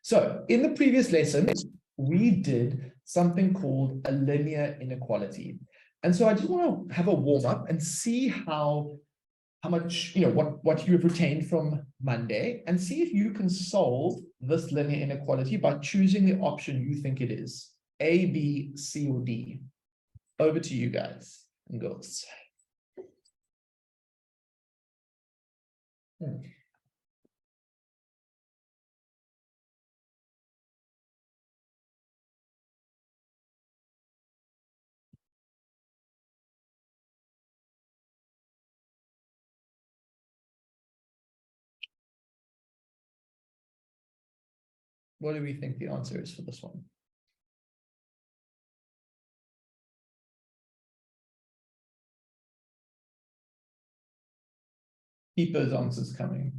So in the previous lesson, we did something called a linear inequality. And so I just want to have a warm up and see how much, what you have retained from Monday, and see if you can solve this linear inequality by choosing the option you think it is, A, B, C, or D. Over to you guys and girls. What do we think the answer is for this one? Keep those answers coming.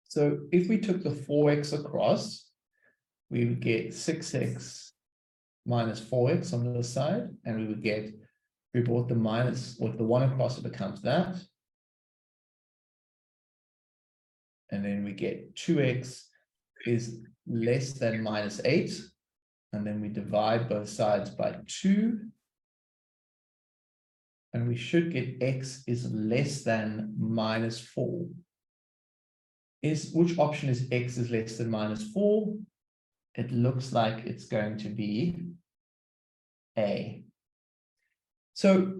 So if we took the 4x across, we would get 6x minus 4x on the other side, and we would get, if we brought the minus with the 1 across, it becomes that. And then we get 2x is less than minus 8. And then we divide both sides by 2. And we should get x is less than minus 4. Which option is x is less than minus 4? It looks like it's going to be A. So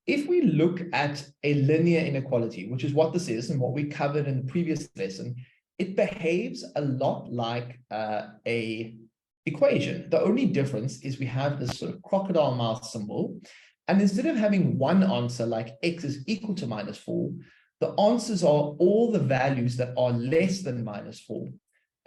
if we look at a linear inequality, which is what this is and what we covered in the previous lesson, it behaves a lot like a equation. The only difference is we have this sort of crocodile mouth symbol, and instead of having one answer like x is equal to minus 4, the answers are all the values that are less than minus 4.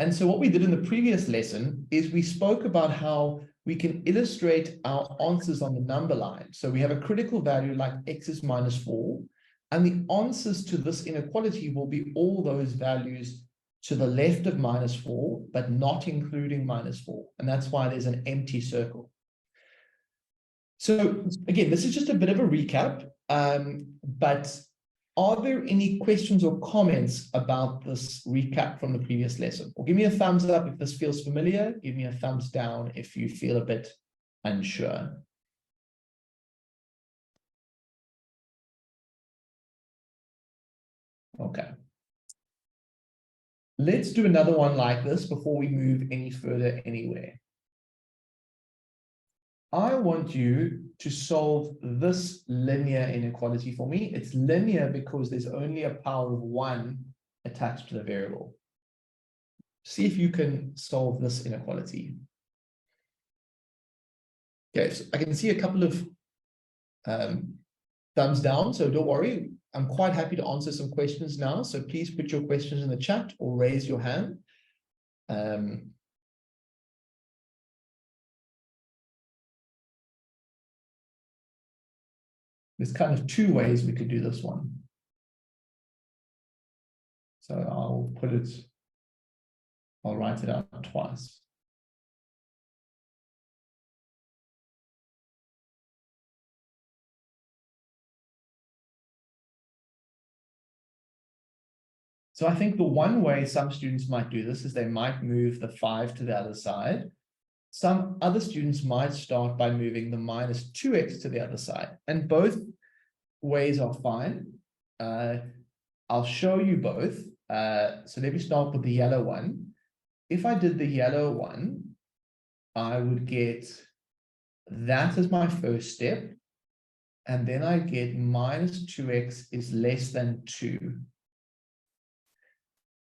And so what we did in the previous lesson is we spoke about how we can illustrate our answers on the number line. So we have a critical value like x is minus 4, and the answers to this inequality will be all those values to the left of minus 4, but not including minus 4. And that's why there's an empty circle. So again, this is just a bit of a recap, but are there any questions or comments about this recap from the previous lesson? Or give me a thumbs up if this feels familiar. Give me a thumbs down if you feel a bit unsure. Okay. Let's do another one like this before we move any further anywhere. I want you to solve this linear inequality for me. It's linear because there's only a power of 1 attached to the variable. See if you can solve this inequality. Okay, so I can see a couple of thumbs down, so don't worry. I'm quite happy to answer some questions now. So please put your questions in the chat or raise your hand. There's kind of 2 ways we could do this one. So I'll write it out twice. So I think the one way some students might do this is they might move the 5 to the other side. Some other students might start by moving the minus 2x to the other side. And both ways are fine. I'll show you both. So let me start with the yellow one. If I did the yellow one, I would get that as my first step. And then I get minus 2x is less than 2.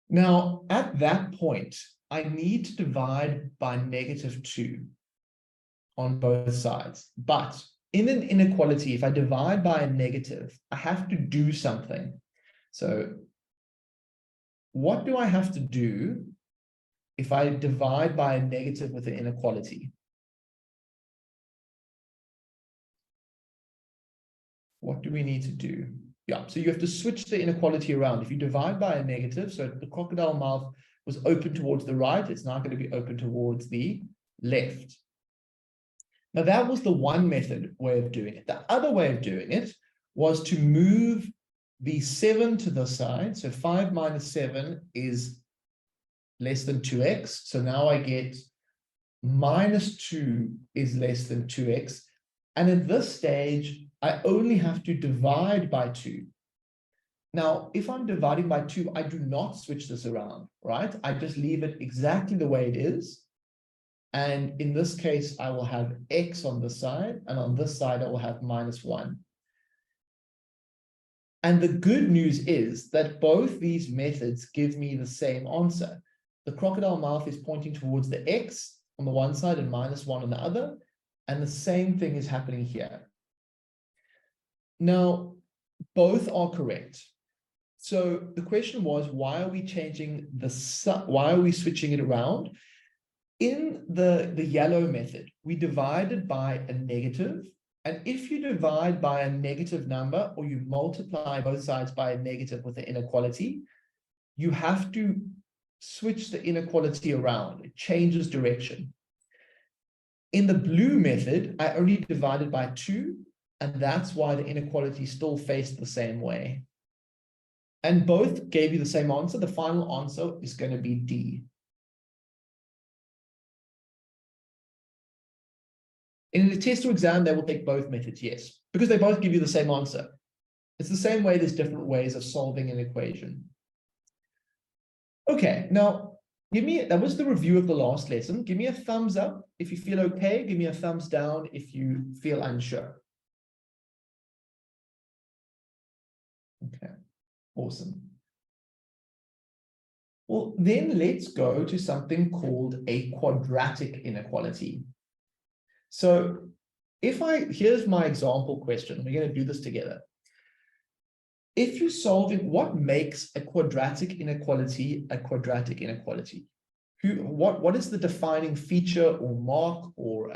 Now, at that point, I need to divide by -2 on both sides. But in an inequality, if I divide by a negative, I have to do something. So what do I have to do if I divide by a negative with an inequality? What do we need to do? Yeah, so you have to switch the inequality around. If you divide by a negative, so the crocodile mouth was open towards the right, it's now going to be open towards the left. Now, that was the one way of doing it. The other way of doing it was to move the 7 to the side. So 5 minus 7 is less than 2x. So now I get minus 2 is less than 2x. And at this stage, I only have to divide by 2. Now, if I'm dividing by 2, I do not switch this around, right? I just leave it exactly the way it is. And in this case, I will have x on this side, and on this side, I will have minus 1. And the good news is that both these methods give me the same answer. The crocodile mouth is pointing towards the x on the one side and minus 1 on the other. And the same thing is happening here. Now, both are correct. So the question was, why are we changing why are we switching it around? In the yellow method, we divided by a negative. And if you divide by a negative number, or you multiply both sides by a negative with the inequality, you have to switch the inequality around. It changes direction. In the blue method, I only divided by 2, and that's why the inequality still faced the same way. And both gave you the same answer. The final answer is going to be D. In a test or exam, they will take both methods, yes, because they both give you the same answer. It's the same way, there's different ways of solving an equation. Okay, now, that was the review of the last lesson. Give me a thumbs up if you feel okay. Give me a thumbs down if you feel unsure. Okay, awesome. Well, then let's go to something called a quadratic inequality. So here's my example question. We're going to do this together. If you're solving, what makes a quadratic inequality a quadratic inequality? What is the defining feature or mark, or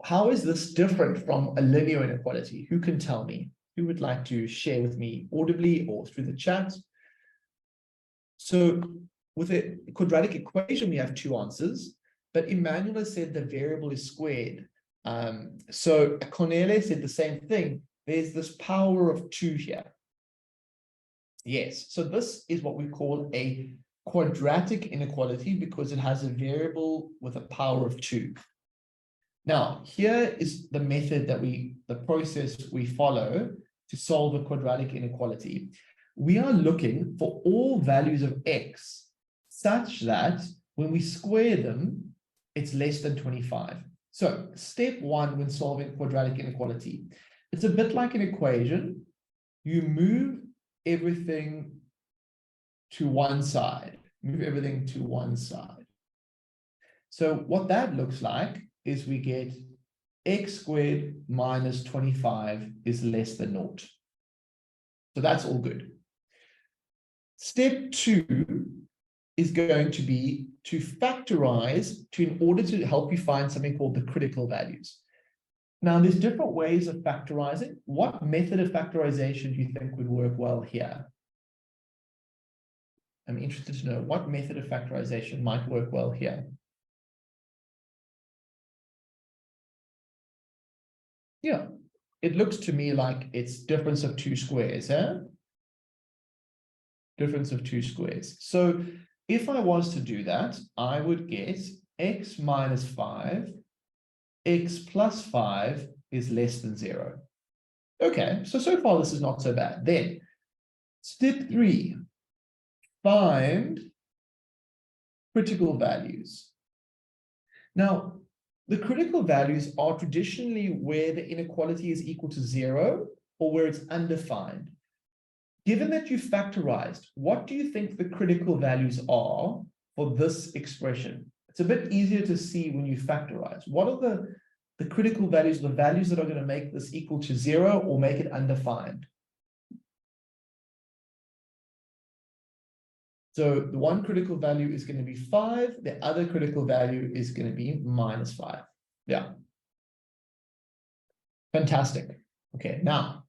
how is this different from a linear inequality? Who can tell me? Who would like to share with me audibly or through the chat? So with a quadratic equation, we have 2 answers, but Emmanuel has said the variable is squared. So Cornelia said the same thing. There's this power of 2 here. Yes, so this is what we call a quadratic inequality because it has a variable with a power of 2. Now, here is the method the process we follow to solve a quadratic inequality. We are looking for all values of x such that when we square them, it's less than 25. So step 1 when solving quadratic inequality, it's a bit like an equation. You move everything to one side. Move everything to one side. So what that looks like is we get x squared minus 25 is less than 0. So that's all good. Step 2 is going to be to factorize in order to help you find something called the critical values. Now, there's different ways of factorizing. What method of factorization do you think would work well here? I'm interested to know what method of factorization might work well here. Yeah, it looks to me like it's difference of 2 squares, huh? Difference of 2 squares. So if I was to do that, I would get x minus 5, x plus 5 is less than 0. Okay, so far this is not so bad. Then, step 3, find critical values. Now, the critical values are traditionally where the inequality is equal to 0 or where it's undefined. Given that you factorized, what do you think the critical values are for this expression? It's a bit easier to see when you factorize. What are the critical values, the values that are going to make this equal to 0 or make it undefined? So the one critical value is going to be 5. The other critical value is going to be minus 5. Yeah. Fantastic. Okay, now,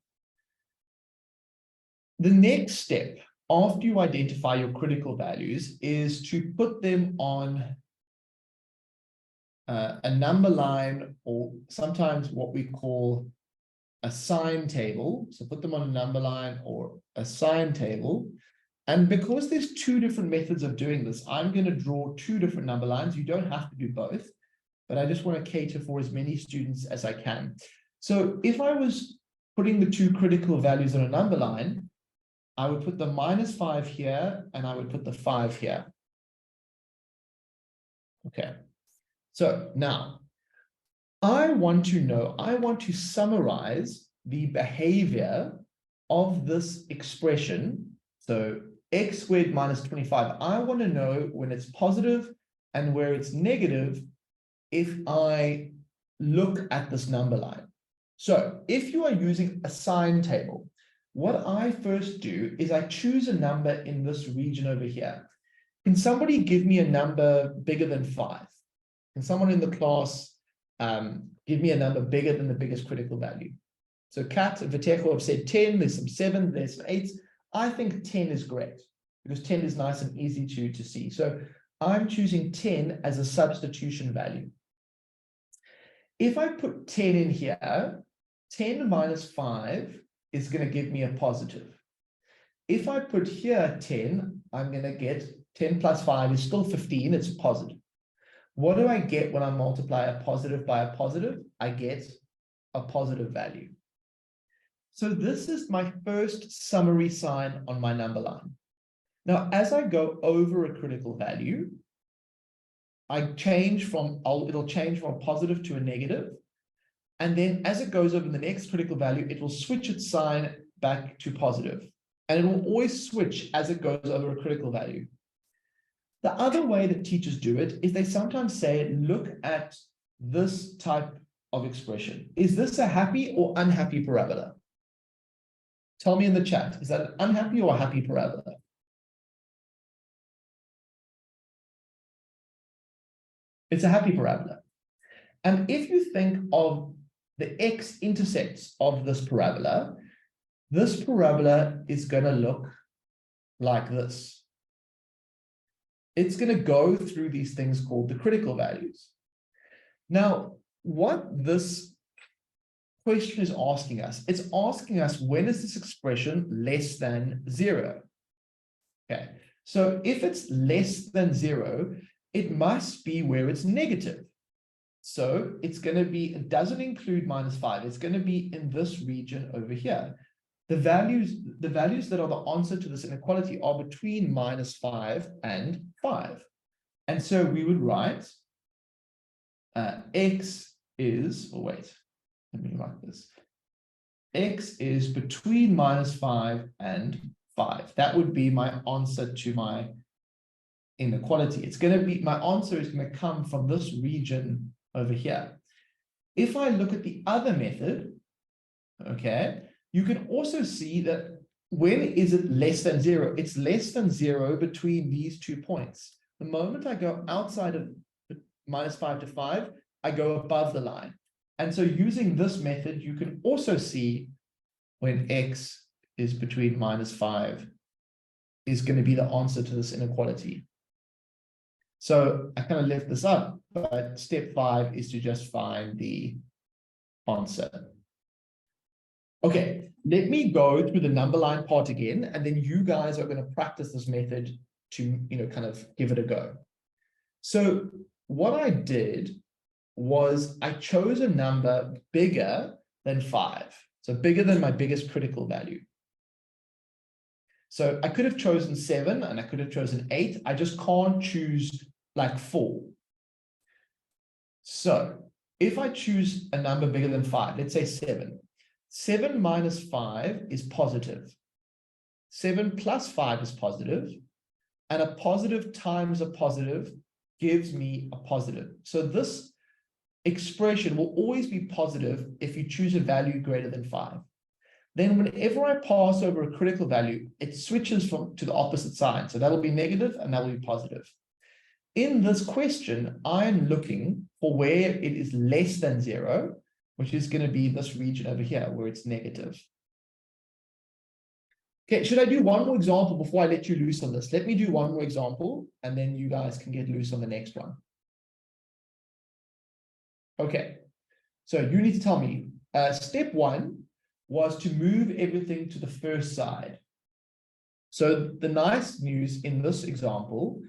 the next step after you identify your critical values is to put them on a number line, or sometimes what we call a sign table. So put them on a number line or a sign table. And because there's two different methods of doing this, I'm going to draw two different number lines. You don't have to do both, but I just want to cater for as many students as I can. So if I was putting the two critical values on a number line, I would put the -5 here, and I would put the 5 here. Okay. So now, I want to summarize the behavior of this expression. So x squared minus 25, I want to know when it's positive and where it's negative if I look at this number line. So if you are using a sign table, what I first do is I choose a number in this region over here. Can somebody give me a number bigger than 5? Can someone in the class give me a number bigger than the biggest critical value? So Kat and Vatejo have said 10, there's some 7, there's some 8s. I think 10 is great because 10 is nice and easy to see. So I'm choosing 10 as a substitution value. If I put 10 in here, 10 minus 5 is going to give me a positive. If I put here 10, I'm going to get 10 plus 5 is still 15, it's a positive. What do I get when I multiply a positive by a positive? I get a positive value. So this is my first summary sign on my number line. Now, as I go over a critical value, it'll change from a positive to a negative. And then as it goes over the next critical value, it will switch its sign back to positive. And it will always switch as it goes over a critical value. The other way that teachers do it is they sometimes say, look at this type of expression. Is this a happy or unhappy parabola? Tell me in the chat, is that an unhappy or a happy parabola? It's a happy parabola. And if you think of the x-intercepts of this parabola is going to look like this. It's going to go through these things called the critical values. Now, what this question is asking us, it's asking us, when is this expression less than 0? Okay, so if it's less than 0, it must be where it's negative. So it's going to be, it doesn't include -5. It's going to be in this region over here. The values that are the answer to this inequality are between -5 and 5. And so we would write x is, oh wait, let me write this. X is between -5 and 5. That would be my answer to my inequality. It's going to be, my answer is going to come from this region over here. If I look at the other method, okay, you can also see that when is it less than 0? It's less than 0 between these 2 points. The moment I go outside of -5 to 5, I go above the line. And so using this method, you can also see when x is between -5 is going to be the answer to this inequality. So I kind of left this up, but step 5 is to just find the answer. Okay, let me go through the number line part again, and then you guys are going to practice this method to, kind of give it a go. So what I did was I chose a number bigger than 5, so bigger than my biggest critical value. So I could have chosen 7 and I could have chosen 8. I just can't choose like 4. So if I choose a number bigger than 5, let's say 7. 7 minus 5 is positive. 7 plus 5 is positive. And a positive times a positive gives me a positive. So this expression will always be positive if you choose a value greater than 5. Then whenever I pass over a critical value, it switches to the opposite side. So that'll be negative and that'll be positive. In this question, I'm looking for where it is less than 0, which is going to be this region over here where it's negative. Okay, should I do one more example before I let you loose on this? Let me do one more example, and then you guys can get loose on the next one. Okay, so you need to tell me, step one was to move everything to the first side. So the nice news in this example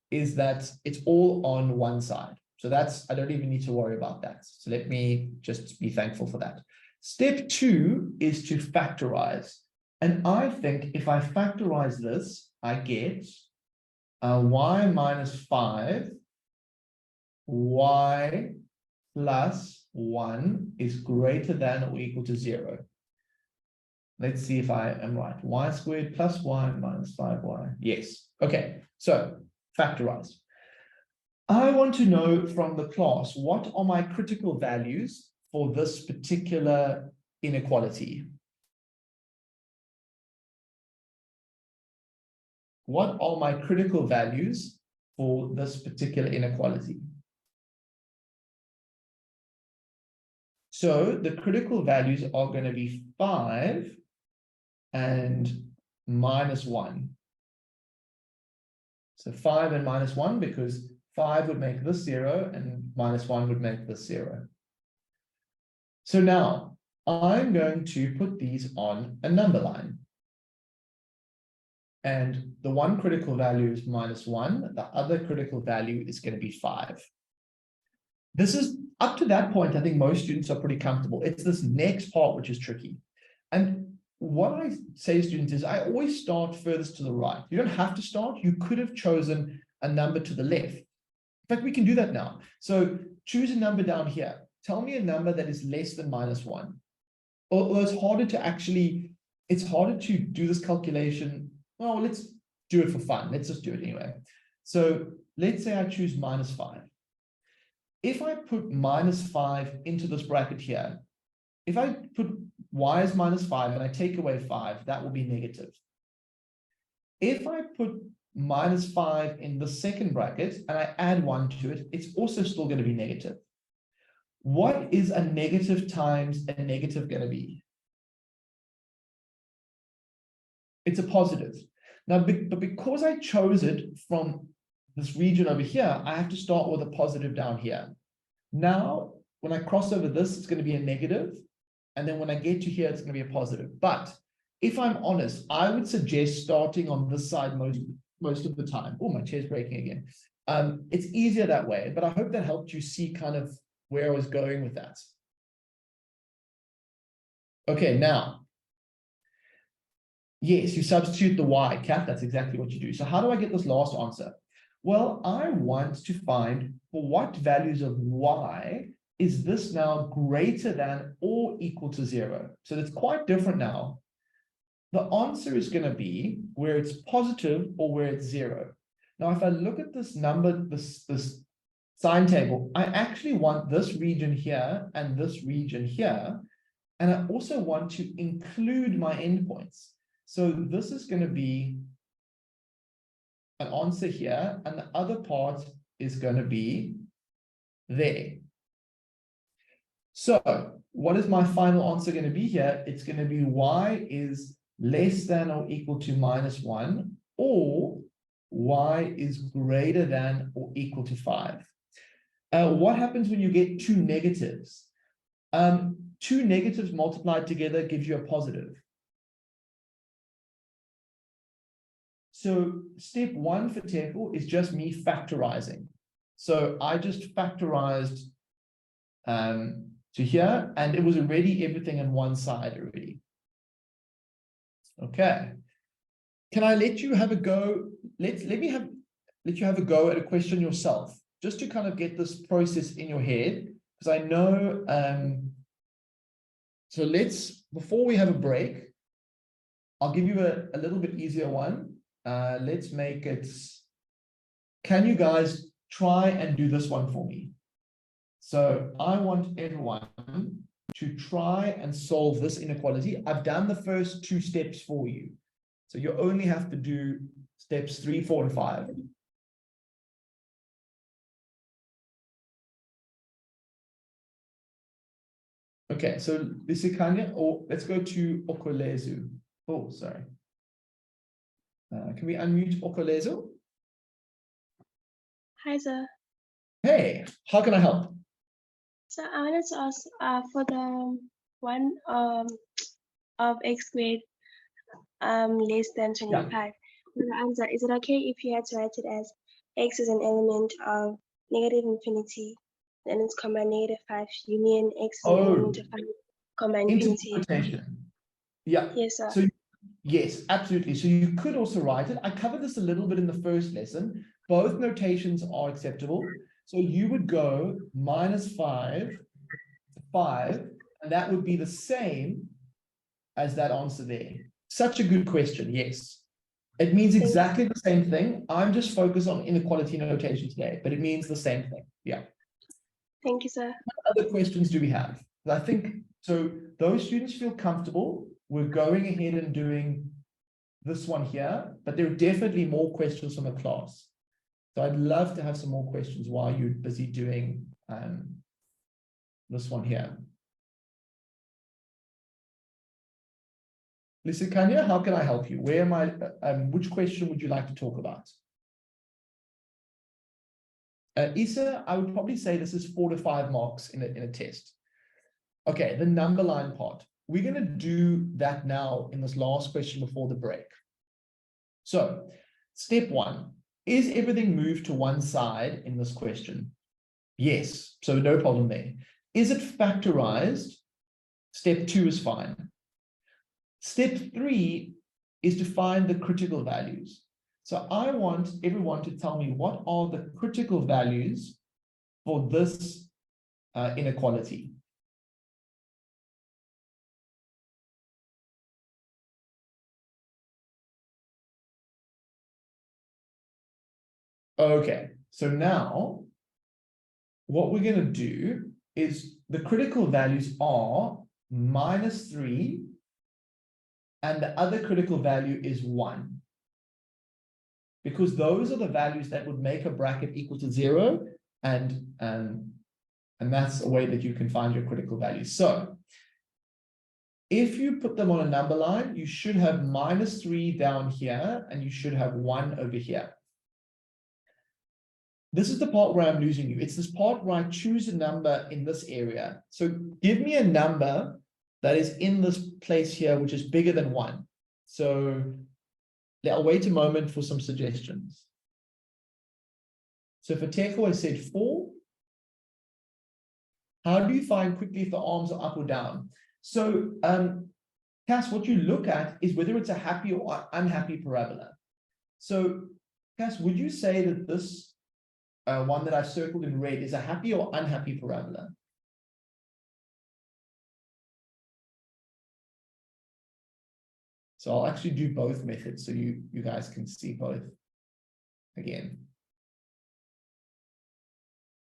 is that it's all on one side. So I don't even need to worry about that. So let me just be thankful for that. Step two is to factorize. And I think if I factorize this, I get y minus 5, y plus 1 is greater than or equal to 0. Let's see if I am right. Y squared plus y minus 5y. Yes. Okay. So factorize. I want to know from the class, what are my critical values for this particular inequality? What are my critical values for this particular inequality? So the critical values are going to be 5 and minus 1. So 5 and minus 1, because 5 would make this 0 and minus 1 would make this 0. So now I'm going to put these on a number line. And the one critical value is minus 1. The other critical value is going to be 5. This is, up to that point, I think most students are pretty comfortable. It's this next part which is tricky. And what I say to students is I always start furthest to the right. You don't have to start. You could have chosen a number to the left. In fact, we can do that now. So choose a number down here. Tell me a number that is less than minus 1. Although it's harder to do this calculation. Well, let's do it for fun. Let's just do it anyway. So let's say I choose minus 5. If I put minus 5 into this bracket here, if I put y as minus 5 and I take away 5, that will be negative. If I put minus 5 in the second bracket and I add 1 to it, it's also still going to be negative. What is a negative times a negative going to be? It's a positive. Now, but because I chose it from this region over here, I have to start with a positive down here. Now, when I cross over this, it's going to be a negative. And then when I get to here, it's going to be a positive. But if I'm honest, I would suggest starting on this side most of the time. Oh, my chair's breaking again. It's easier that way, but I hope that helped you see kind of where I was going with that. Okay, now, yes, you substitute the y, Kat, that's exactly what you do. So how do I get this last answer? Well, I want to find for what values of y is this now greater than or equal to 0? So that's quite different now. The answer is going to be where it's positive or where it's 0. Now, if I look at this number, this sign table, I actually want this region here and this region here. And I also want to include my endpoints. So this is going to be an answer here, and the other part is going to be there. So what is my final answer going to be here? It's going to be y is less than or equal to minus 1, or y is greater than or equal to 5. What happens when you get two negatives? Two negatives multiplied together gives you a positive. So step 1 for Tekel is just me factorizing. So I just factorized to here, and it was already everything on one side already. Okay. Can I let you have a go? Let you have a go at a question yourself, just to kind of get this process in your head, because I know. So before we have a break, I'll give you a little bit easier one. Let's make it. Can you guys try and do this one for me? So I want everyone to try and solve this inequality. I've done the first 2 steps for you. So you only have to do steps 3, 4, and 5. Okay, so Bisikanya, or let's go to Okolezu. Oh, sorry. Can we unmute Okolezu? Hi, sir. Hey, how can I help? So I wanted to ask for the one of x squared less than 25. For the answer, is it okay if you had to write it as x is an element of negative infinity, then it's comma -5 union x is an element of 5 comma infinity? Interpretation. Yeah. Yes, sir. So yes, absolutely. So you could also write it. I covered this a little bit in the first lesson. Both notations are acceptable. So you would go -5 to 5, and that would be the same as that answer there. Such a good question. Yes. It means exactly the same thing. I'm just focused on inequality notation today, but it means the same thing. Yeah. Thank you, sir. What other questions do we have? I think so. Those students feel comfortable. We're going ahead and doing this one here, but there are definitely more questions from the class. So I'd love to have some more questions while you're busy doing this one here. Lisa Kanya, how can I help you? Where am I? Which question would you like to talk about? Issa, I would probably say this is 4 to 5 marks in a test. Okay, the number line part. We're going to do that now in this last question before the break. So, step 1. Is everything moved to one side in this question? Yes, so no problem there. Is it factorized? Step 2 is fine. Step 3 is to find the critical values. So I want everyone to tell me what are the critical values for this inequality. Okay, so now what we're going to do is the critical values are -3, and the other critical value is 1. Because those are the values that would make a bracket equal to 0, and that's a way that you can find your critical values. So if you put them on a number line, you should have -3 down here, and you should have 1 over here. This is the part where I'm losing you. It's this part where I choose a number in this area. So give me a number that is in this place here, which is bigger than 1. So I'll wait a moment for some suggestions. So for Teko, I said 4. How do you find quickly if the arms are up or down? So Cass, what you look at is whether it's a happy or unhappy parabola. So Cass, would you say that this one that I circled in red is a happy or unhappy parabola? So I'll actually do both methods so you guys can see both again.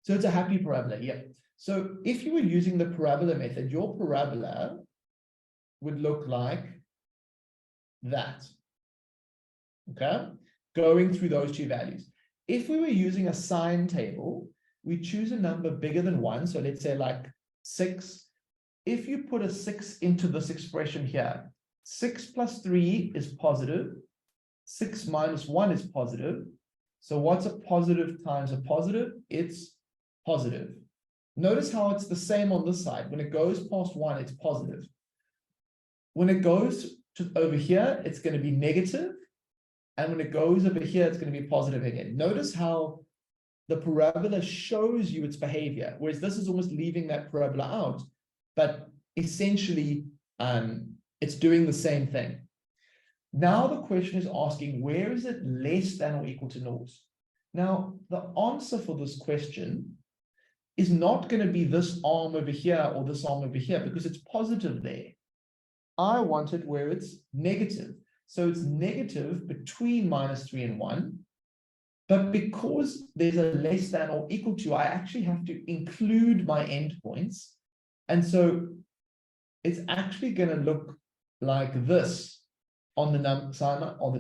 So it's a happy parabola, yeah. So if you were using the parabola method, your parabola would look like that. Okay, going through those two values. If we were using a sine table, we choose a number bigger than 1. So let's say like 6. If you put a 6 into this expression here, 6 plus 3 is positive. 6 minus 1 is positive. So what's a positive times a positive? It's positive. Notice how it's the same on this side. When it goes past 1, it's positive. When it goes to over here, it's going to be negative. And when it goes over here, it's going to be positive again. Notice how the parabola shows you its behavior, whereas this is almost leaving that parabola out. But essentially, it's doing the same thing. Now the question is asking, where is it less than or equal to 0? Now, the answer for this question is not going to be this arm over here or this arm over here, because it's positive there. I want it where it's negative. So it's negative between -3 and 1. But because there's a less than or equal to, I actually have to include my endpoints. And so it's actually going to look like this on the sign or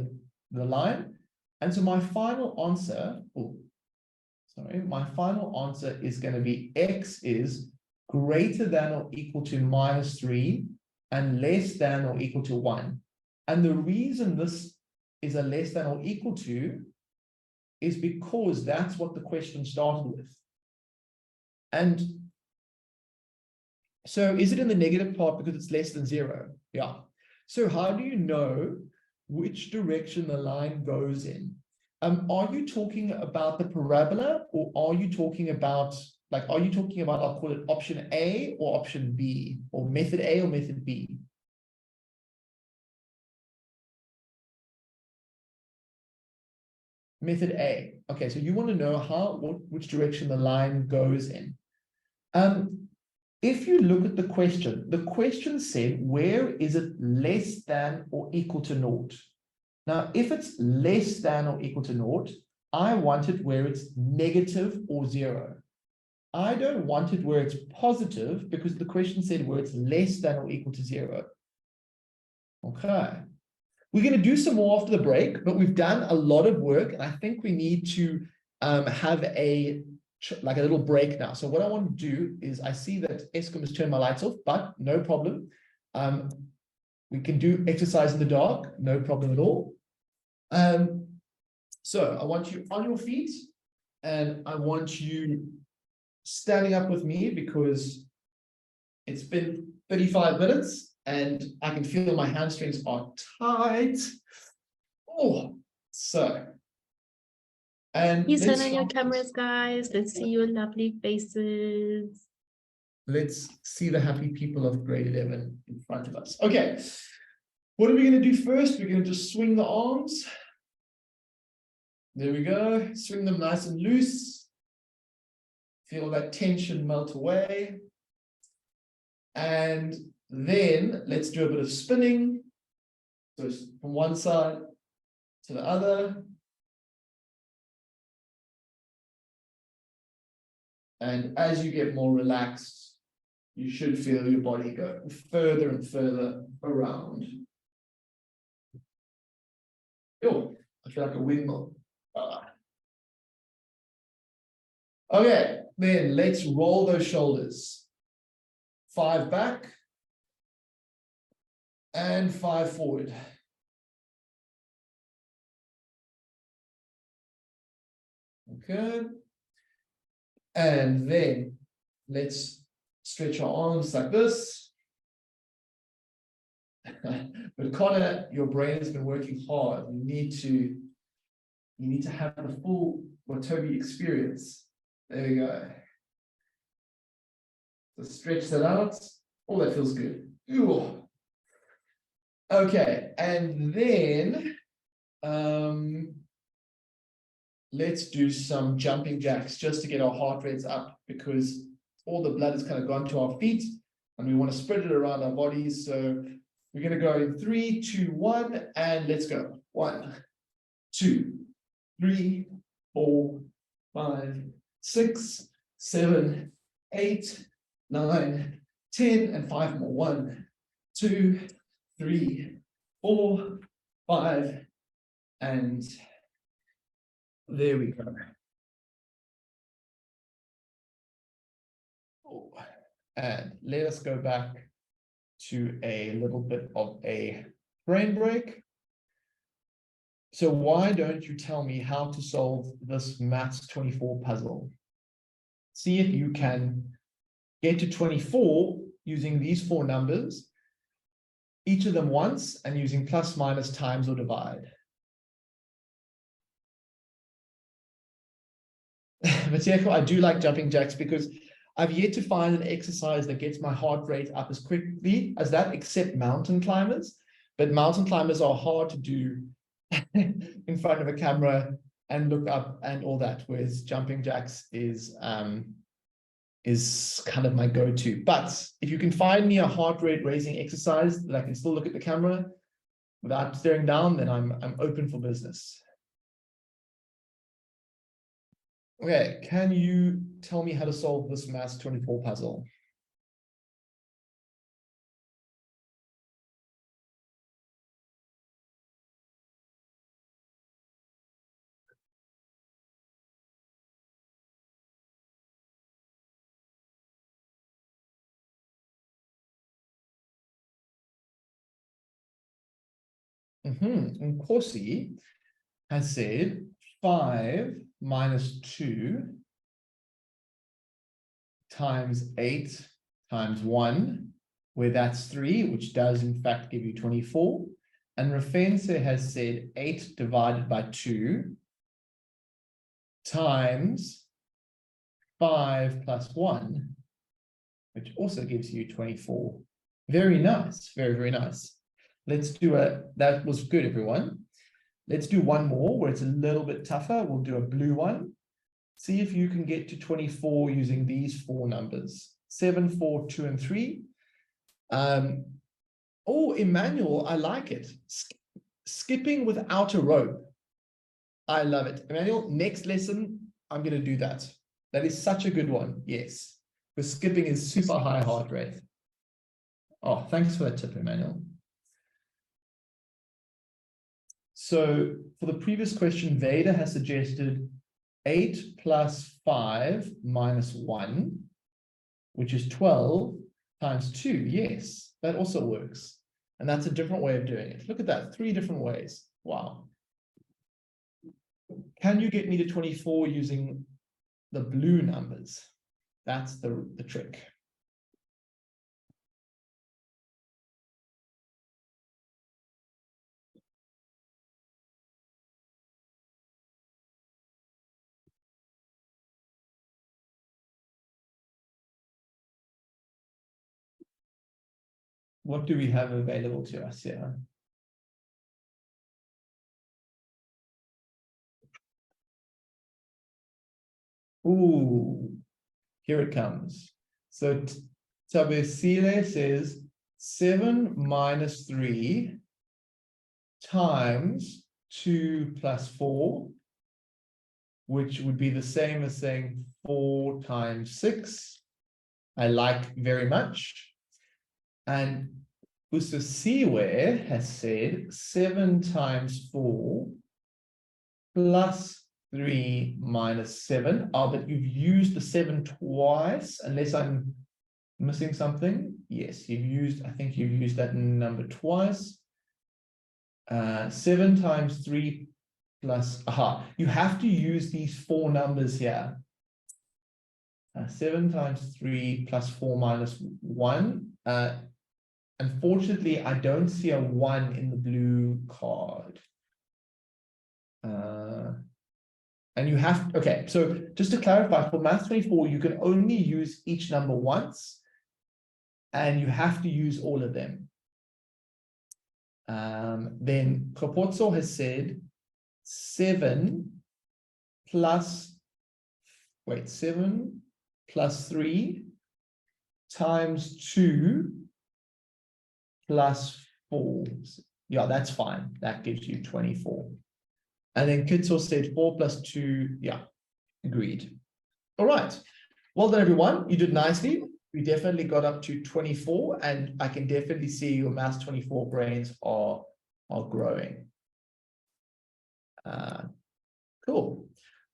the line. And so my final answer, my final answer is going to be x is greater than or equal to -3 and less than or equal to 1. And the reason this is a less than or equal to is because that's what the question started with. And So is it in the negative part because it's less than 0? Yeah. So how do you know which direction the line goes in? Are you talking about the parabola, or are you talking about, I'll call it option A or option B, or method A or method B? Method A. Okay, so you want to know which direction the line goes in. If you look at the question said, where is it less than or equal to 0? Now, if it's less than or equal to 0, I want it where it's negative or 0. I don't want it where it's positive, because the question said where it's less than or equal to 0. Okay. We're going to do some more after the break, but we've done a lot of work, and I think we need to have a little break now. So what I want to do is, I see that Eskom has turned my lights off, but no problem. We can do exercise in the dark, no problem at all. So I want you on your feet, and I want you standing up with me, because it's been 35 minutes and I can feel my hamstrings are tight. Oh, so. And Please turn on your cameras, guys. Let's see your lovely faces. Let's see the happy people of grade 11 in front of us. Okay, what are we going to do first? We're going to just swing the arms. There we go. Swing them nice and loose. Feel that tension melt away. And then let's do a bit of spinning. So from one side to the other. And as you get more relaxed, you should feel your body go further and further around. Oh, I feel like a windmill. Okay, then let's roll those shoulders. 5 back and 5 forward. Okay. And then let's stretch our arms like this. But Connor, your brain has been working hard. You need to have the full Watobe experience. There we go. So stretch that out. Oh, that feels good. Ooh. Okay, and then let's do some jumping jacks just to get our heart rates up, because all the blood has kind of gone to our feet and we want to spread it around our bodies. So we're going to go in 3, 2, 1, and let's go. 1, 2, 3, 4, 5, 6, 7, 8, 9, 10, and 5 more. 1, 2, 3, 4, 5, and there we go. Oh, and let us go back to a little bit of a brain break. So why don't you tell me how to solve this maths 24 puzzle? See if you can get to 24 using these 4 numbers, each of them once, and using plus, minus, times, or divide. But yeah, I do like jumping jacks, because I've yet to find an exercise that gets my heart rate up as quickly as that, except mountain climbers. But mountain climbers are hard to do in front of a camera and look up and all that, whereas jumping jacks is kind of my go-to. But if you can find me a heart rate raising exercise that I can still look at the camera without staring down, then I'm open for business. Okay, can you tell me how to solve this maths 24 puzzle? Nkosi has said 5 minus 2 times 8 times 1, where that's 3, which does in fact give you 24. And Rafense has said 8 divided by 2 times 5 plus 1, which also gives you 24. Very nice. Very, very nice. Let's do that was good, everyone. Let's do one more where it's a little bit tougher. We'll do a blue one. See if you can get to 24 using these 4 numbers, 7, 4, 2, and 3. Oh, Emmanuel, I like it. Skipping without a rope. I love it. Emmanuel, next lesson, I'm going to do that. That is such a good one. Yes. Because skipping is super high heart rate. Oh, thanks for that tip, Emmanuel. So for the previous question, Veda has suggested 8 plus 5 minus 1, which is 12 times 2. Yes, that also works. And that's a different way of doing it. Look at that, 3 different ways. Wow. Can you get me to 24 using the blue numbers? That's the trick. What do we have available to us here? Ooh, here it comes. So Tabesile says 7 minus 3 times 2 plus 4, which would be the same as saying 4 times 6. I like very much. And Usasiwe has said 7 times 4 plus 3 minus 7. Oh, but you've used the 7 twice, unless I'm missing something. Yes, I think you've used that number twice. 7 times 3 plus, you have to use these 4 numbers here. 7 times 3 plus 4 minus 1. Unfortunately, I don't see a 1 in the blue card. And you have, okay, so just to clarify, for Math 24, you can only use each number once, and you have to use all of them. Then Kopotso has said 7 plus 3 times 2 plus 4. Yeah, that's fine. That gives you 24. And then Kitso said 4 plus 2. Yeah, agreed. All right. Well done, everyone. You did nicely. We definitely got up to 24, and I can definitely see your Maths 24 brains are growing. Cool.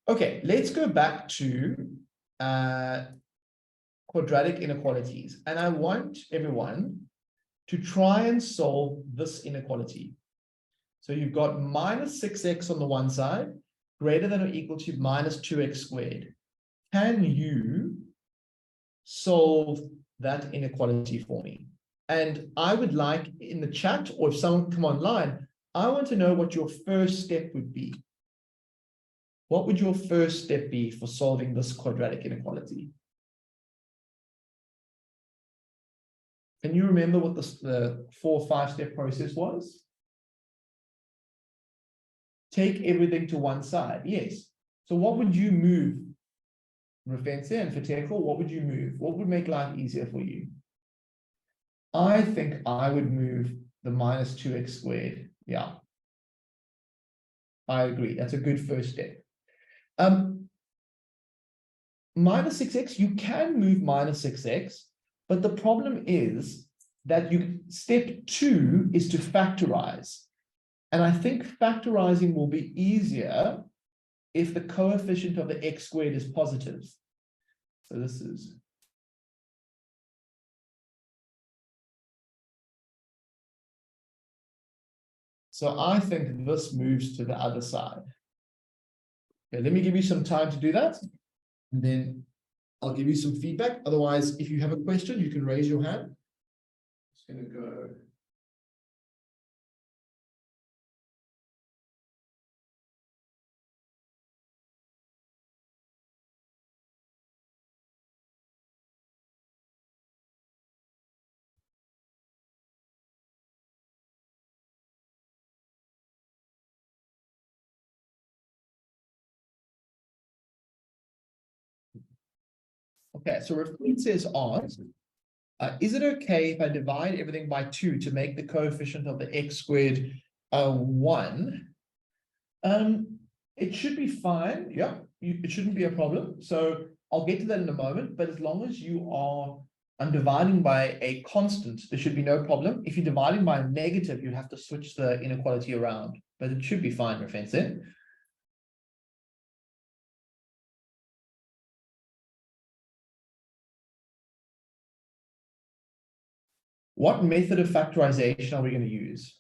Okay, let's go back to quadratic inequalities. And I want everyone to try and solve this inequality. So you've got minus 6x on the one side, greater than or equal to minus 2x squared. Can you solve that inequality for me? And I would like in the chat, or if someone come online, I want to know what your first step would be. What would your first step be for solving this quadratic inequality? Can you remember what the 4 or 5 step process was? Take everything to one side. Yes. So what would you move? Rafense and Fateko, what would you move? What would make life easier for you? I think I would move the minus 2x squared. Yeah. I agree. That's a good first step. Minus 6x, you can move minus 6x, but the problem is that step 2 is to factorize. And I think factorizing will be easier if the coefficient of the x squared is positive. So this is. So I think this moves to the other side. Okay, let me give you some time to do that. And then I'll give you some feedback. Otherwise, if you have a question, you can raise your hand. Just going to go. Okay, so Rafid says ask, is it okay if I divide everything by 2 to make the coefficient of the x squared 1? It should be fine. Yeah, it shouldn't be a problem. So I'll get to that in a moment, but as long as you are dividing by a constant, there should be no problem. If you're dividing by a negative, you have to switch the inequality around, but it should be fine, Rafid. What method of factorization are we going to use?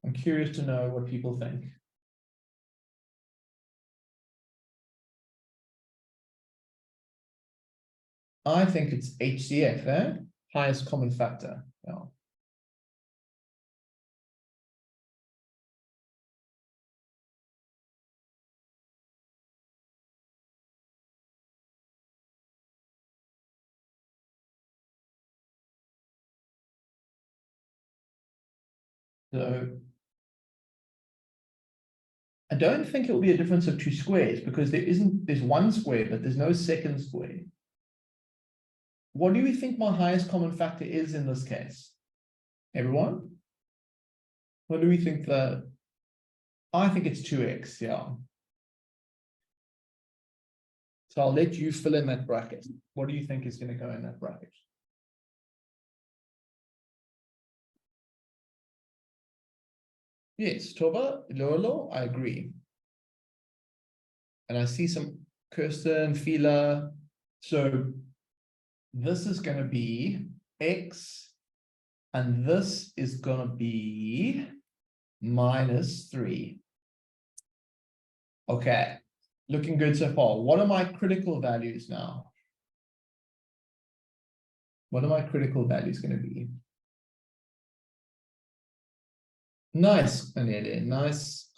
I'm curious to know what people think. I think it's HCF, highest common factor. Yeah. So I don't think it will be a difference of 2 squares because there's 1 square, but there's no second square. What do you think my highest common factor is in this case? Everyone? What do we think I think it's 2x, yeah. So I'll let you fill in that bracket. What do you think is going to go in that bracket? Yes, Toba, Lolo, I agree. And I see some Kirsten, Fila. So this is going to be x, and this is going to be -3. Okay, looking good so far. What are my critical values now? What are my critical values going to be? Nice, Anele, nice.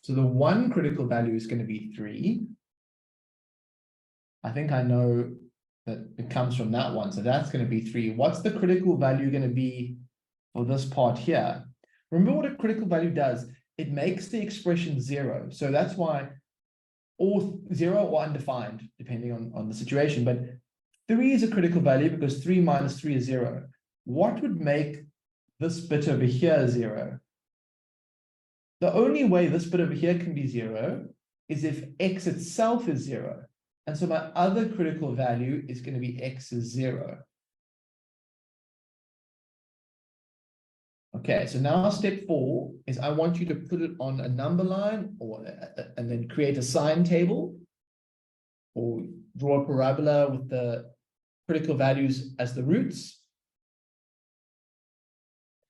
So the one critical value is going to be 3. I think I know that it comes from that one. So that's going to be 3. What's the critical value going to be for this part here? Remember what a critical value does? It makes the expression 0. So that's why or 0 or undefined, depending on the situation. But 3 is a critical value because 3 minus 3 is 0. What would make this bit over here 0? The only way this bit over here can be 0 is if x itself is 0. And so my other critical value is going to be x is 0. Okay, so now step 4 is I want you to put it on a number line and then create a sign table or draw a parabola with the critical values as the roots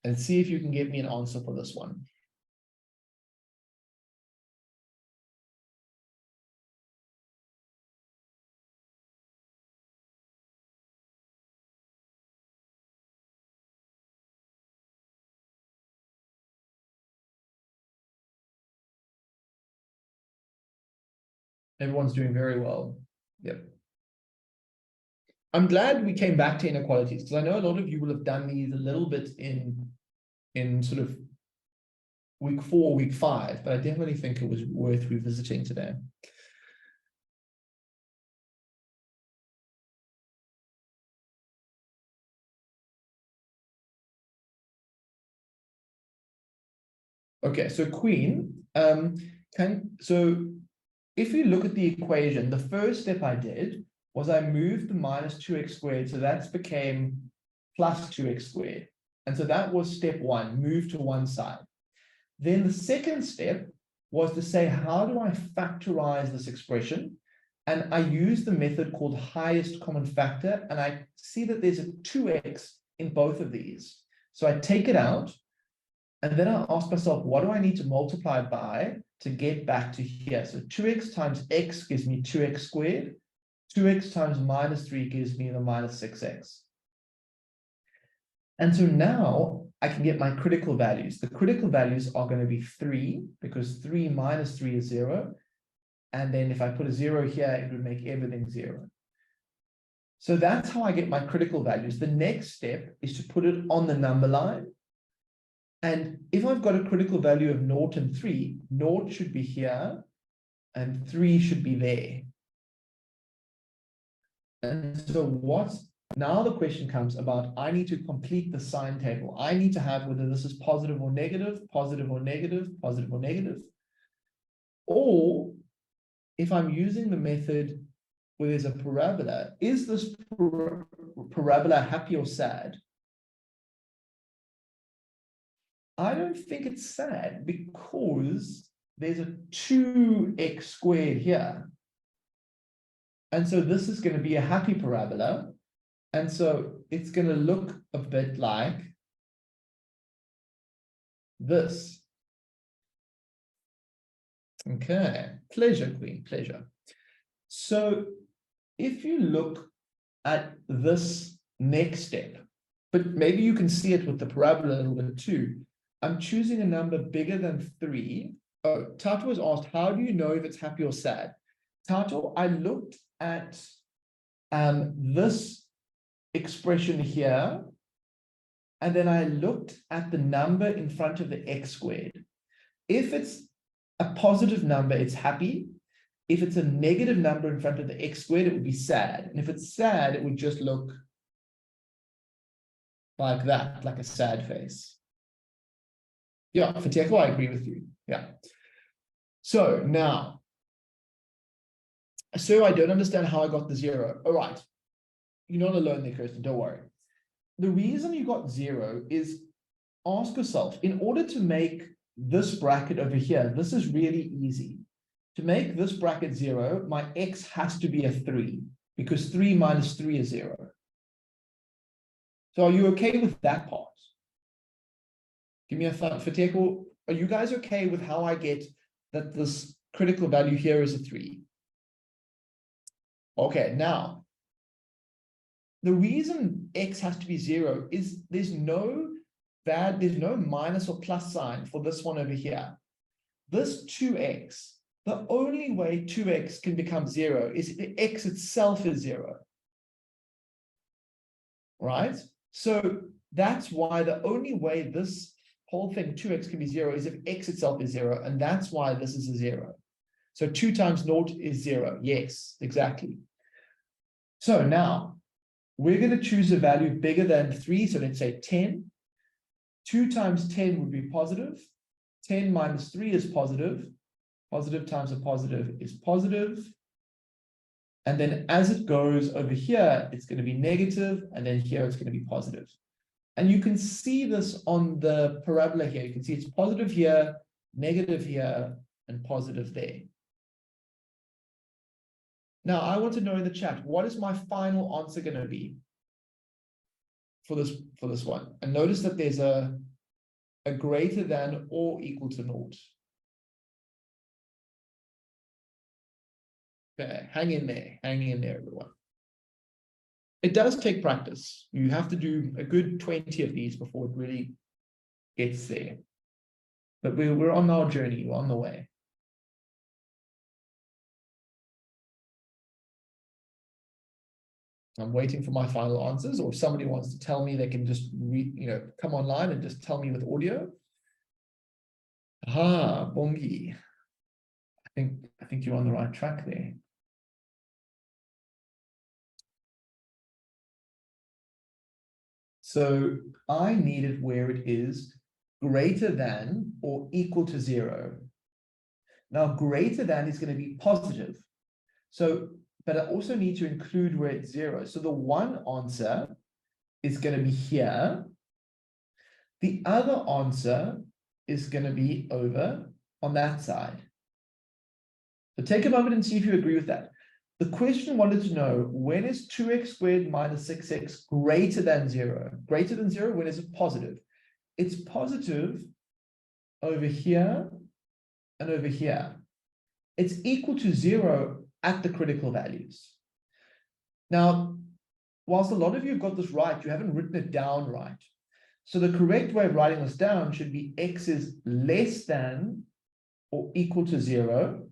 and see if you can give me an answer for this one. Everyone's doing very well. Yep. I'm glad we came back to inequalities because I know a lot of you will have done these a little bit in sort of week 4, week 5, but I definitely think it was worth revisiting today. Okay, so Queen, so if you look at the equation, the first step I did was I moved the minus 2x squared, so that became plus 2x squared. And so that was step 1, move to one side. Then the second step was to say, how do I factorize this expression? And I used the method called highest common factor, and I see that there's a 2x in both of these. So I take it out, and then I ask myself, what do I need to multiply by to get back to here. So 2x times x gives me 2x squared. 2x times minus 3 gives me the minus 6x. And so now I can get my critical values. The critical values are going to be 3, because 3 minus 3 is 0. And then if I put a 0 here, it would make everything 0. So that's how I get my critical values. The next step is to put it on the number line. And if I've got a critical value of 0 and 3, 0 should be here, and 3 should be there. And so now the question comes about, I need to complete the sign table. I need to have whether this is positive or negative, positive or negative, positive or negative. Or if I'm using the method where there's a parabola, is this parabola happy or sad? I don't think it's sad, because there's a 2x squared here. And so this is going to be a happy parabola. And so it's going to look a bit like this. Okay, pleasure, Queen, pleasure. So if you look at this next step, but maybe you can see it with the parabola a little bit too. I'm choosing a number bigger than 3. Oh, Tato was asked, how do you know if it's happy or sad? Tato, I looked at this expression here, and then I looked at the number in front of the x squared. If it's a positive number, it's happy. If it's a negative number in front of the x squared, it would be sad. And if it's sad, it would just look like that, like a sad face. Yeah, Fateko, I agree with you. Yeah. So now, so I don't understand how I got the 0. All right. You're not alone there, Kirsten, don't worry. The reason you got 0 is, ask yourself, in order to make this bracket over here, this is really easy. To make this bracket 0, my x has to be a 3, because 3 minus 3 is 0. So are you okay with that part? Give me a thumb. Fateko, are you guys okay with how I get that this critical value here is a 3? Okay, now, the reason x has to be 0 is there's no minus or plus sign for this one over here. This 2x, the only way 2x can become 0 is if the x itself is 0. Right? So that's why the only way this whole thing 2x can be 0 is if x itself is 0, and that's why this is a 0. So 2 times 0 is 0. Yes, exactly. So now we're going to choose a value bigger than 3. So let's say 10. 2 times 10 would be positive. 10 minus 3 is positive. Positive times a positive is positive. And then as it goes over here, it's going to be negative, and then here it's going to be positive. And you can see this on the parabola here. You can see it's positive here, negative here, and positive there. Now, I want to know in the chat, what is my final answer going to be for this one? And notice that there's a greater than or equal to 0. Okay, hang in there, everyone. It does take practice. You have to do a good 20 of these before it really gets there. But we're on our journey, we're on the way. I'm waiting for my final answers, or if somebody wants to tell me, they can just come online and just tell me with audio. Ah, Bongi. I think you're on the right track there. So I need it where it is greater than or equal to 0. Now, greater than is going to be positive. So, but I also need to include where it's 0. So the one answer is going to be here. The other answer is going to be over on that side. So take a moment and see if you agree with that. The question wanted to know, when is 2x squared minus 6x greater than 0? Greater than 0, when is it positive? It's positive over here and over here, it's equal to 0 at the critical values. Now, whilst a lot of you have got this right, you haven't written it down right. So the correct way of writing this down should be x is less than or equal to 0,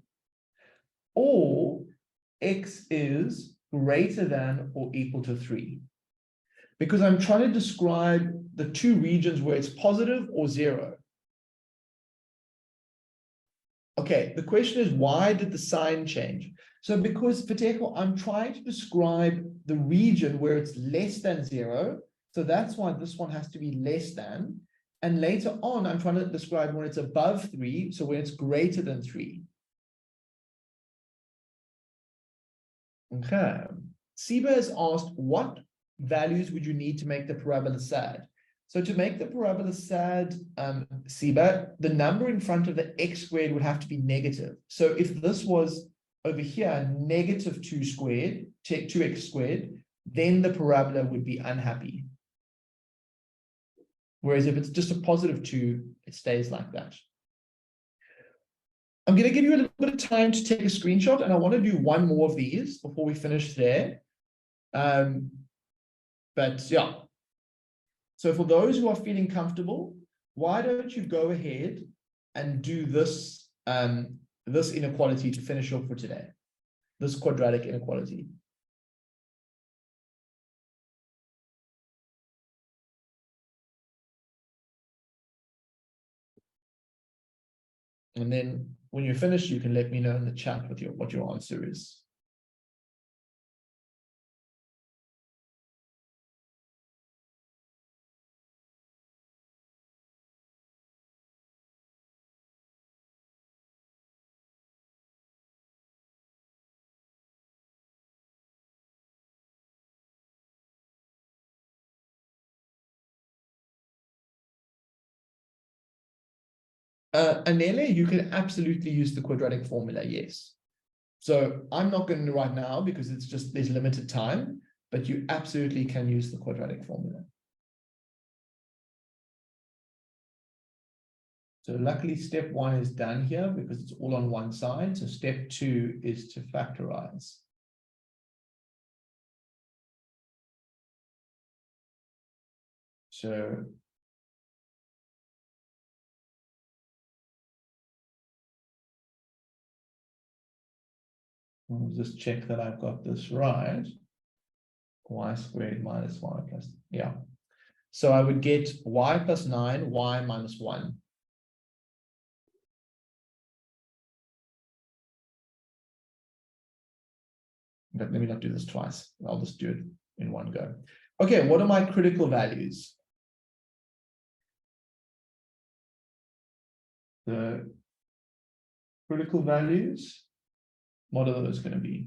or x is greater than or equal to 3. Because I'm trying to describe the two regions where it's positive or 0. Okay, the question is, why did the sign change? So because, for example, I'm trying to describe the region where it's less than 0. So that's why this one has to be less than. And later on, I'm trying to describe when it's above 3, so when it's greater than 3. Okay. Siba has asked, what values would you need to make the parabola sad? So to make the parabola sad, Siba, the number in front of the x squared would have to be negative. So if this was over here, negative 2 squared, take 2x squared, then the parabola would be unhappy. Whereas if it's just a positive 2, it stays like that. I'm going to give you a little bit of time to take a screenshot, and I want to do one more of these before we finish there. But yeah. So for those who are feeling comfortable, why don't you go ahead and do this, this inequality to finish off for today, this quadratic inequality. And then when you're finished, you can let me know in the chat what your answer is. Anele, you can absolutely use the quadratic formula, yes. So I'm not going to right now because it's just, there's limited time, but you absolutely can use the quadratic formula. So luckily step 1 is done here because it's all on one side. So step 2 is to factorize. So I'll just check that I've got this right. Y squared minus y plus, yeah. So I would get y plus 9, y minus 1. But let me not do this twice. I'll just do it in one go. Okay, what are my critical values? The critical values, what are those going to be?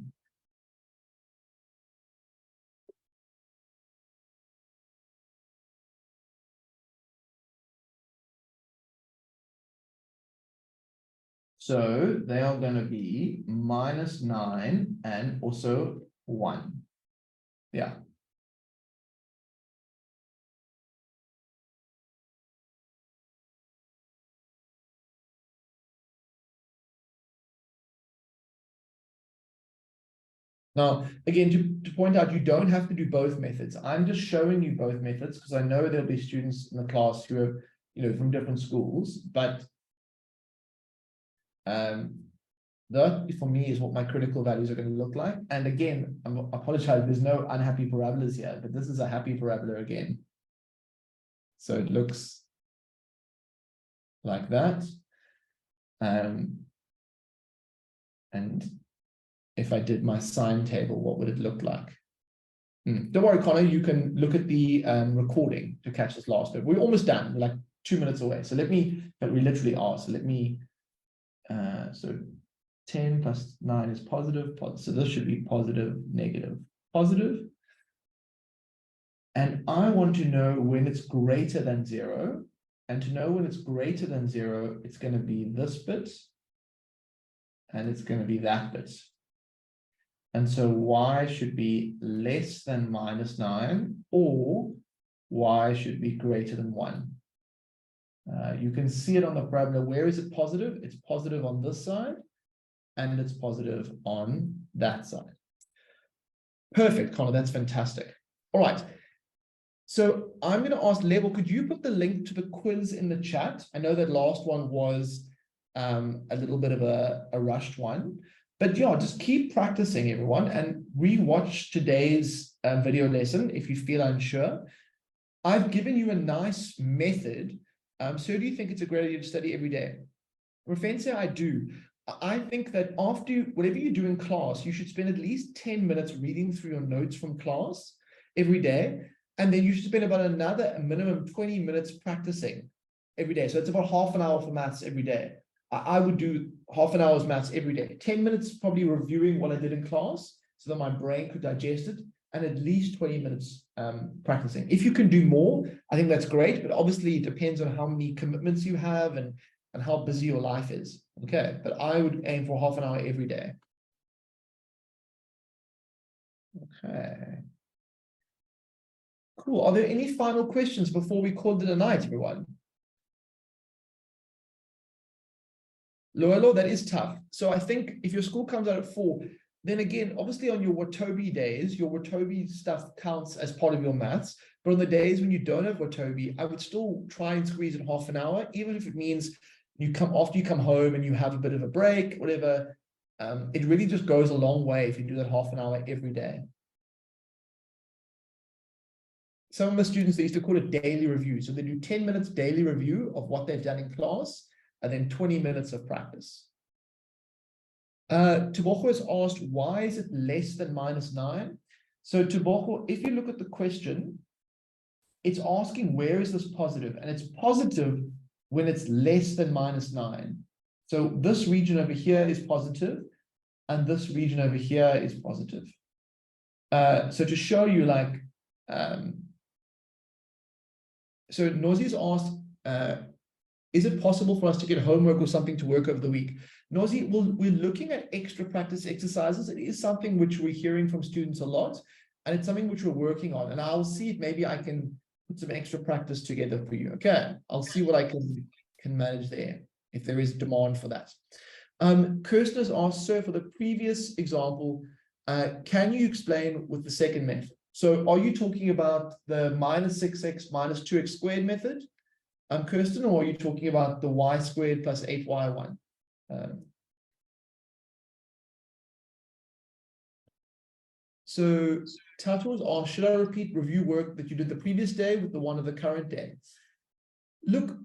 So they are going to be minus 9 and also 1. Yeah. Now, again, to point out, you don't have to do both methods. I'm just showing you both methods because I know there'll be students in the class who are, from different schools, but that for me is what my critical values are going to look like. And again, I apologize, there's no unhappy parabolas here, but this is a happy parabola again. So it looks like that. And if I did my sine table, what would it look like? Don't worry, Connor, you can look at the recording to catch this last bit. We're almost done. We're like 2 minutes away. So we literally are. So let me, so 10 plus 9 is positive. So this should be positive, negative, positive. And I want to know when it's greater than 0. And to know when it's greater than 0, it's going to be this bit. And it's going to be that bit. And so y should be less than minus 9, or y should be greater than 1. You can see it on the parabola. Where is it positive? It's positive on this side, and it's positive on that side. Perfect, Connor, that's fantastic. All right. So I'm going to ask Level, could you put the link to the quiz in the chat? I know that last one was a little bit of a rushed one, but yeah, just keep practicing, everyone, and rewatch today's video lesson if you feel unsure. I've given you a nice method. So do you think it's a great idea to study every day? Rafensia, I do. I think that after whatever you do in class, you should spend at least 10 minutes reading through your notes from class every day. And then you should spend about a minimum 20 minutes practicing every day. So it's about half an hour for maths every day. I would do half an hour's maths every day. 10 minutes probably reviewing what I did in class so that my brain could digest it, and at least 20 minutes practicing. If you can do more, I think that's great, but obviously it depends on how many commitments you have and how busy your life is. Okay, but I would aim for half an hour every day. Okay. Cool. Are there any final questions before we call it a night, everyone? Loelo, that is tough. So I think if your school comes out at 4, then again, obviously on your Watobe days, your Watobe stuff counts as part of your maths. But on the days when you don't have Watobe, I would still try and squeeze in half an hour, even if it means after you come home and you have a bit of a break, whatever. It really just goes a long way if you do that half an hour every day. Some of the students, they used to call it daily review. So they do 10 minutes daily review of what they've done in class, and then 20 minutes of practice. Toboko has asked, why is it less than -9? So Toboko, if you look at the question, it's asking where is this positive? And it's positive when it's less than -9. So this region over here is positive, and this region over here is positive. So to show you, like, so Nozi's asked, is it possible for us to get homework or something to work over the week? Nozi, we're looking at extra practice exercises. It is something which we're hearing from students a lot, and it's something which we're working on. And I'll see if maybe I can put some extra practice together for you. Okay, I'll see what I can manage there, if there is demand for that. Kirsten has asked, sir, for the previous example, can you explain with the second method? So are you talking about the -6x minus 2x squared method, Kirsten, or are you talking about the y squared plus 8y one? So Tato was asked, should I repeat review work that you did the previous day with the one of the current day? Look,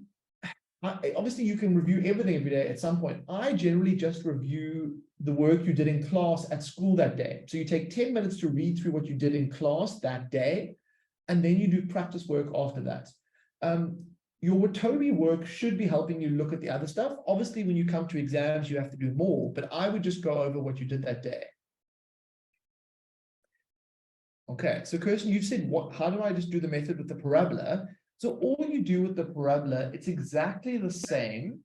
obviously you can review everything every day at some point. I generally just review the work you did in class at school that day. So you take 10 minutes to read through what you did in class that day, and then you do practice work after that. Your Watobe work should be helping you look at the other stuff. Obviously, when you come to exams, you have to do more, but I would just go over what you did that day. Okay, so Kirsten, you've said, how do I just do the method with the parabola? So all you do with the parabola, it's exactly the same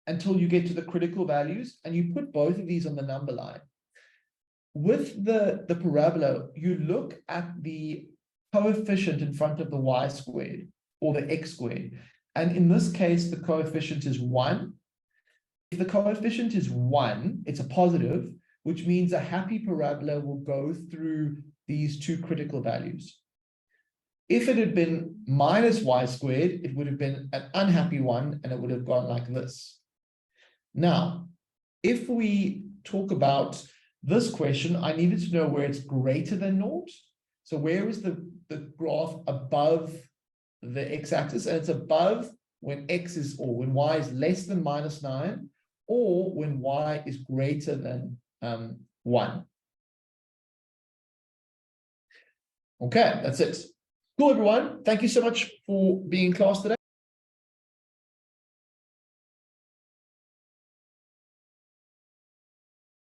until you get to the critical values, and you put both of these on the number line. With the parabola, you look at the coefficient in front of the y squared or the x squared. And in this case, the coefficient is 1. If the coefficient is 1, it's a positive, which means a happy parabola will go through these two critical values. If it had been minus y squared, it would have been an unhappy one, and it would have gone like this. Now, if we talk about this question, I needed to know where it's greater than 0. So where is the graph above the x-axis? And it's above when when y is less than -9, or when y is greater than 1. Okay, that's it. Cool, everyone. Thank you so much for being in class today.